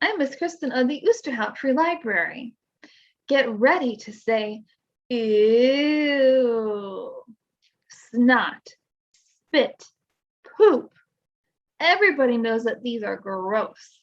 I'm Miss Kristen of the Oosterhout Free Library. Get ready to say, ew, snot, spit, poop. Everybody knows that these are gross,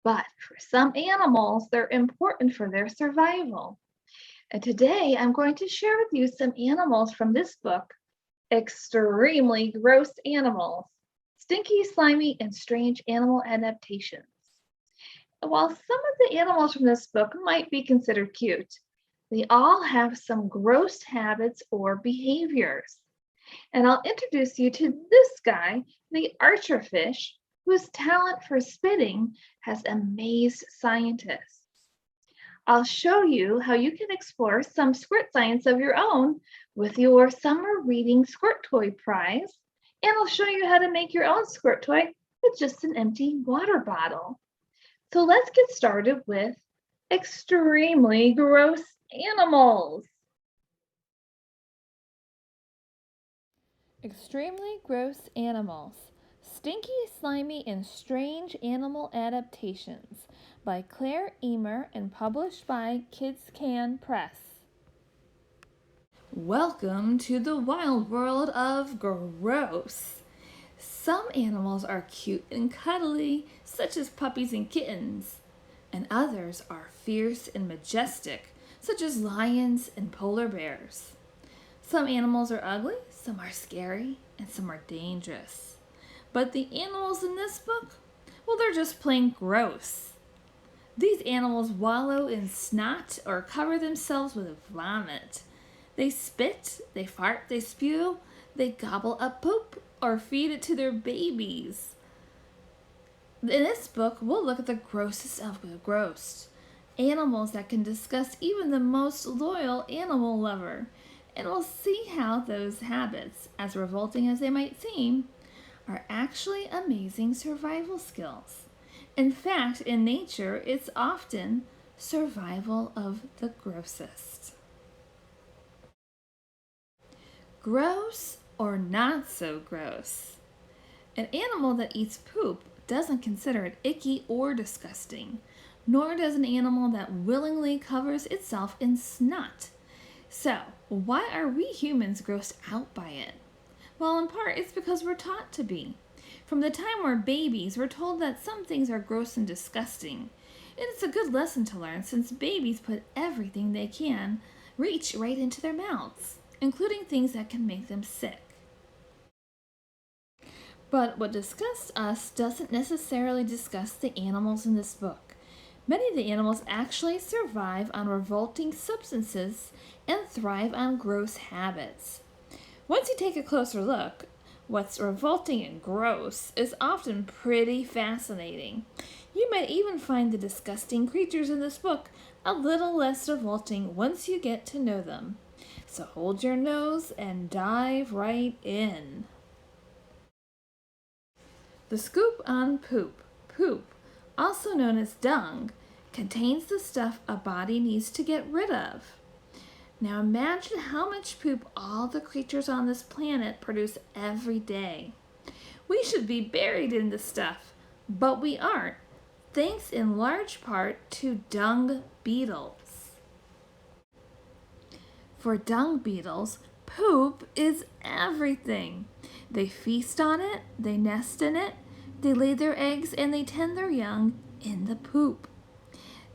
but for some animals, they're important for their survival. And today I'm going to share with you some animals from this book, Extremely Gross Animals, Stinky, Slimy, and Strange Animal Adaptations. While some of the animals from this book might be considered cute, they all have some gross habits or behaviors. And I'll introduce you to this guy, the archerfish, whose talent for spitting has amazed scientists. I'll show you how you can explore some squirt science of your own with your summer reading squirt toy prize, and I'll show you how to make your own squirt toy with just an empty water bottle. So let's get started with extremely gross animals. Extremely Gross Animals, Stinky, Slimy, and Strange Animal Adaptations by Claire Eamer and published by Kids Can Press. Welcome to the wild world of gross. Some animals are cute and cuddly, such as puppies and kittens, and others are fierce and majestic, such as lions and polar bears. Some animals are ugly, some are scary, and some are dangerous. But the animals in this book, well, they're just plain gross. These animals wallow in snot or cover themselves with vomit. They spit, they fart, they spew, they gobble up poop, or feed it to their babies. In this book, we'll look at the grossest of the gross. Animals that can disgust even the most loyal animal lover. And we'll see how those habits, as revolting as they might seem, are actually amazing survival skills. In fact, in nature, it's often survival of the grossest. Gross or not so gross. An animal that eats poop doesn't consider it icky or disgusting, nor does an animal that willingly covers itself in snot. So, why are we humans grossed out by it? Well, in part, it's because we're taught to be. From the time we're babies, we're told that some things are gross and disgusting. And it's a good lesson to learn since babies put everything they can reach right into their mouths, including things that can make them sick. But what disgusts us doesn't necessarily disgust the animals in this book. Many of the animals actually survive on revolting substances and thrive on gross habits. Once you take a closer look, what's revolting and gross is often pretty fascinating. You might even find the disgusting creatures in this book a little less revolting once you get to know them. So hold your nose and dive right in. The scoop on poop. Poop, also known as dung, contains the stuff a body needs to get rid of. Now imagine how much poop all the creatures on this planet produce every day. We should be buried in this stuff, but we aren't, thanks in large part to dung beetles. For dung beetles, poop is everything. They feast on it, they nest in it, they lay their eggs, and they tend their young in the poop.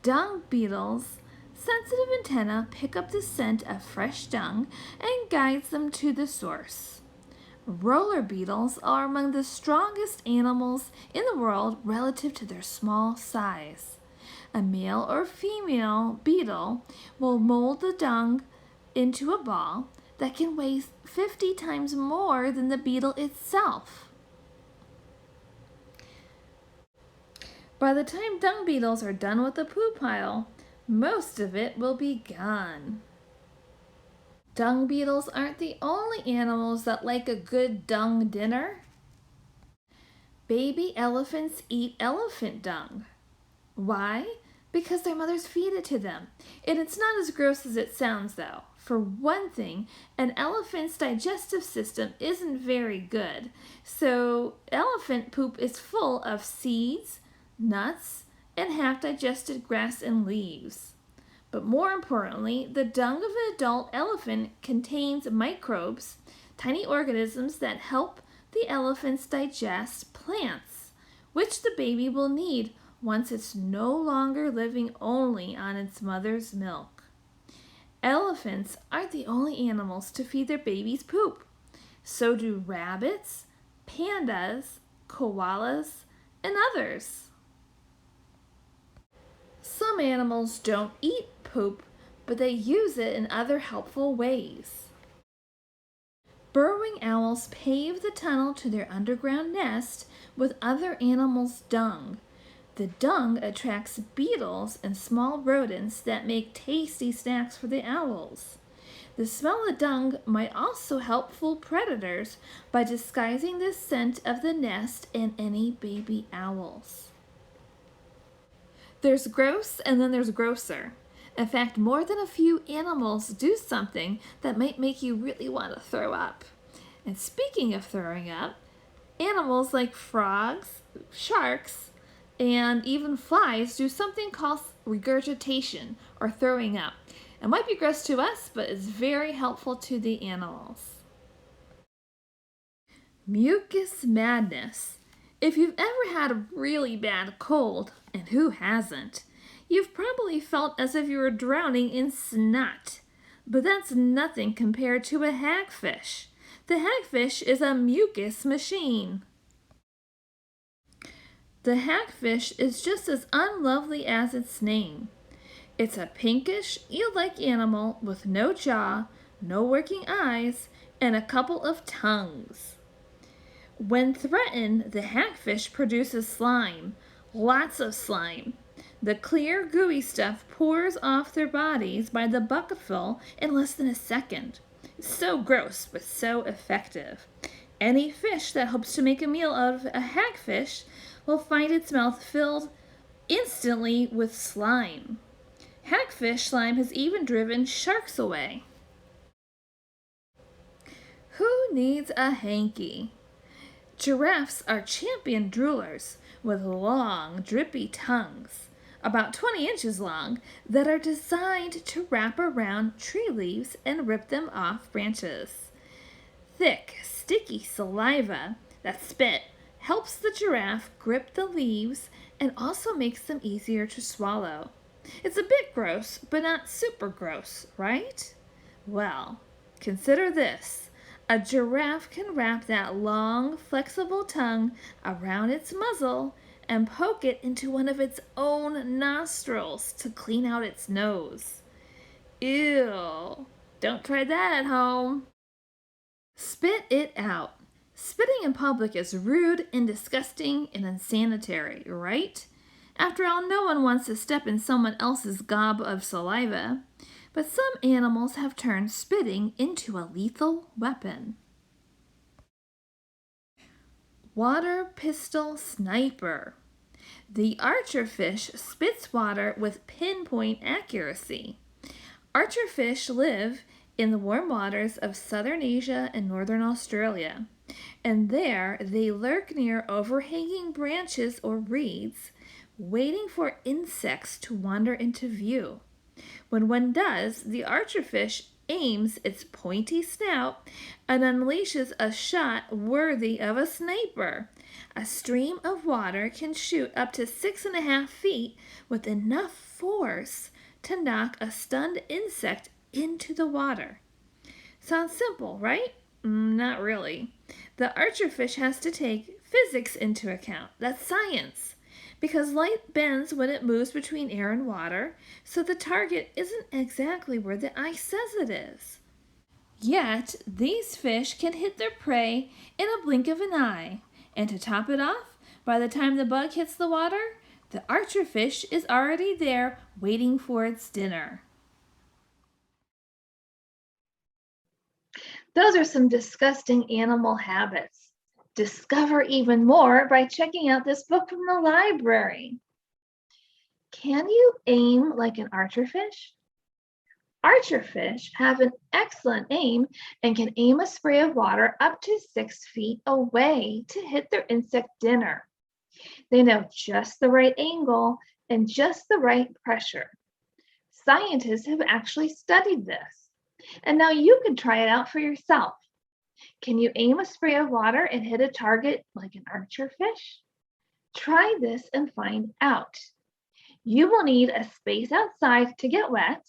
Dung beetles' sensitive antennae pick up the scent of fresh dung and guides them to the source. Roller beetles are among the strongest animals in the world relative to their small size. A male or female beetle will mold the dung into a ball that can weigh 50 times more than the beetle itself. By the time dung beetles are done with the poop pile, most of it will be gone. Dung beetles aren't the only animals that like a good dung dinner. Baby elephants eat elephant dung. Why? Because their mothers feed it to them. And it's not as gross as it sounds, though. For one thing, an elephant's digestive system isn't very good. So elephant poop is full of seeds, nuts, and half-digested grass and leaves. But more importantly, the dung of an adult elephant contains microbes, tiny organisms that help the elephants digest plants, which the baby will need once it's no longer living only on its mother's milk. Elephants aren't the only animals to feed their babies poop. So do rabbits, pandas, koalas, and others. Some animals don't eat poop, but they use it in other helpful ways. Burrowing owls pave the tunnel to their underground nest with other animals' dung. The dung attracts beetles and small rodents that make tasty snacks for the owls. The smell of dung might also help fool predators by disguising the scent of the nest and any baby owls. There's gross and then there's grosser. In fact, more than a few animals do something that might make you really want to throw up. And speaking of throwing up, animals like frogs, sharks, and even flies do something called regurgitation or throwing up. It might be gross to us, but it's very helpful to the animals. Mucus madness. If you've ever had a really bad cold, and who hasn't, you've probably felt as if you were drowning in snot. But that's nothing compared to a hagfish. The hagfish is a mucus machine. The hagfish is just as unlovely as its name. It's a pinkish, eel-like animal with no jaw, no working eyes, and a couple of tongues. When threatened, the hagfish produces slime, lots of slime. The clear, gooey stuff pours off their bodies by the bucketful in less than a second. It's so gross, but so effective. Any fish that hopes to make a meal out of a hagfish will find its mouth filled instantly with slime. Hagfish slime has even driven sharks away. Who needs a hanky? Giraffes are champion droolers with long, drippy tongues, about 20 inches long, that are designed to wrap around tree leaves and rip them off branches. Thick, sticky saliva, that spit, helps the giraffe grip the leaves and also makes them easier to swallow. It's a bit gross, but not super gross, right? Well, consider this. A giraffe can wrap that long, flexible tongue around its muzzle and poke it into one of its own nostrils to clean out its nose. Ew! Don't try that at home. Spit it out. Spitting in public is rude and disgusting and unsanitary, right? After all, no one wants to step in someone else's gob of saliva. But some animals have turned spitting into a lethal weapon. Water pistol sniper. The archerfish spits water with pinpoint accuracy. Archerfish live in the warm waters of southern Asia and northern Australia, and there they lurk near overhanging branches or reeds, waiting for insects to wander into view. When one does, the archerfish aims its pointy snout and unleashes a shot worthy of a sniper. A stream of water can shoot up to 6.5 feet with enough force to knock a stunned insect into the water. Sounds simple, right? Not really. The archerfish has to take physics into account. That's science. Because light bends when it moves between air and water, so the target isn't exactly where the eye says it is. Yet, these fish can hit their prey in a blink of an eye. And to top it off, by the time the bug hits the water, the archerfish is already there waiting for its dinner. Those are some disgusting animal habits. Discover even more by checking out this book from the library. Can you aim like an archerfish? Archerfish have an excellent aim and can aim a spray of water up to 6 feet away to hit their insect dinner. They know just the right angle and just the right pressure. Scientists have actually studied this, and now you can try it out for yourself. Can you aim a spray of water and hit a target like an archerfish? Try this and find out. You will need a space outside to get wet,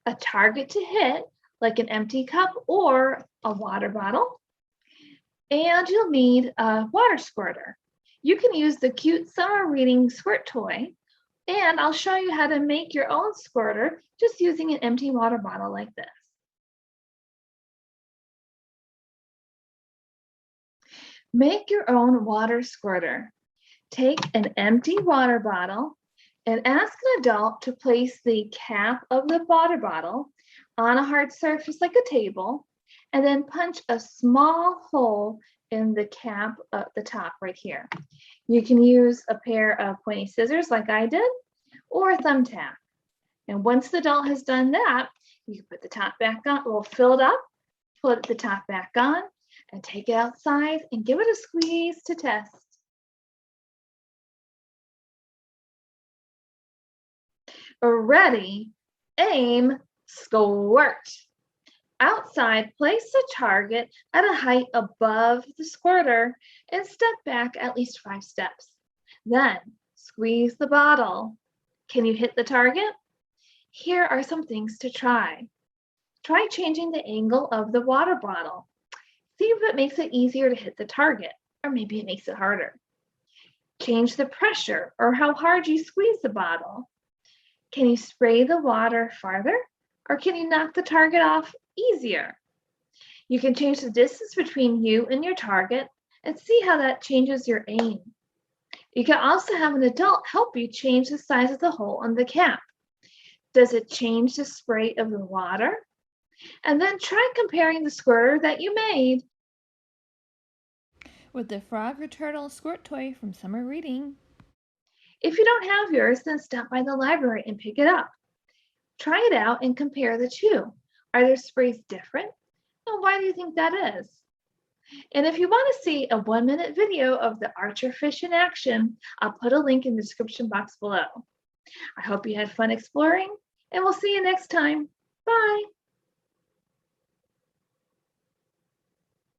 a target to hit like an empty cup or a water bottle, and you'll need a water squirter. You can use the cute summer reading squirt toy, and I'll show you how to make your own squirter just using an empty water bottle like this. Make your own water squirter. Take an empty water bottle and ask an adult to place the cap of the water bottle on a hard surface like a table, and then punch a small hole in the cap at the top right here. You can use a pair of pointy scissors like I did, or a thumbtack. And once the adult has done that, you can put the top back on, we'll fill it up, put the top back on, and take it outside and give it a squeeze to test. Ready, aim, squirt. Outside, place a target at a height above the squirter and step back at least 5 steps. Then squeeze the bottle. Can you hit the target? Here are some things to try. Try changing the angle of the water bottle. See if it makes it easier to hit the target, or maybe it makes it harder. Change the pressure or how hard you squeeze the bottle. Can you spray the water farther, or can you knock the target off easier? You can change the distance between you and your target and see how that changes your aim. You can also have an adult help you change the size of the hole on the cap. Does it change the spray of the water? And then try comparing the squirter that you made with the frog or turtle squirt toy from summer reading. If you don't have yours, then stop by the library and pick it up. Try it out and compare the two. Are their sprays different? And why do you think that is? And if you want to see a 1-minute video of the archerfish in action, I'll put a link in the description box below. I hope you had fun exploring, and we'll see you next time. Bye.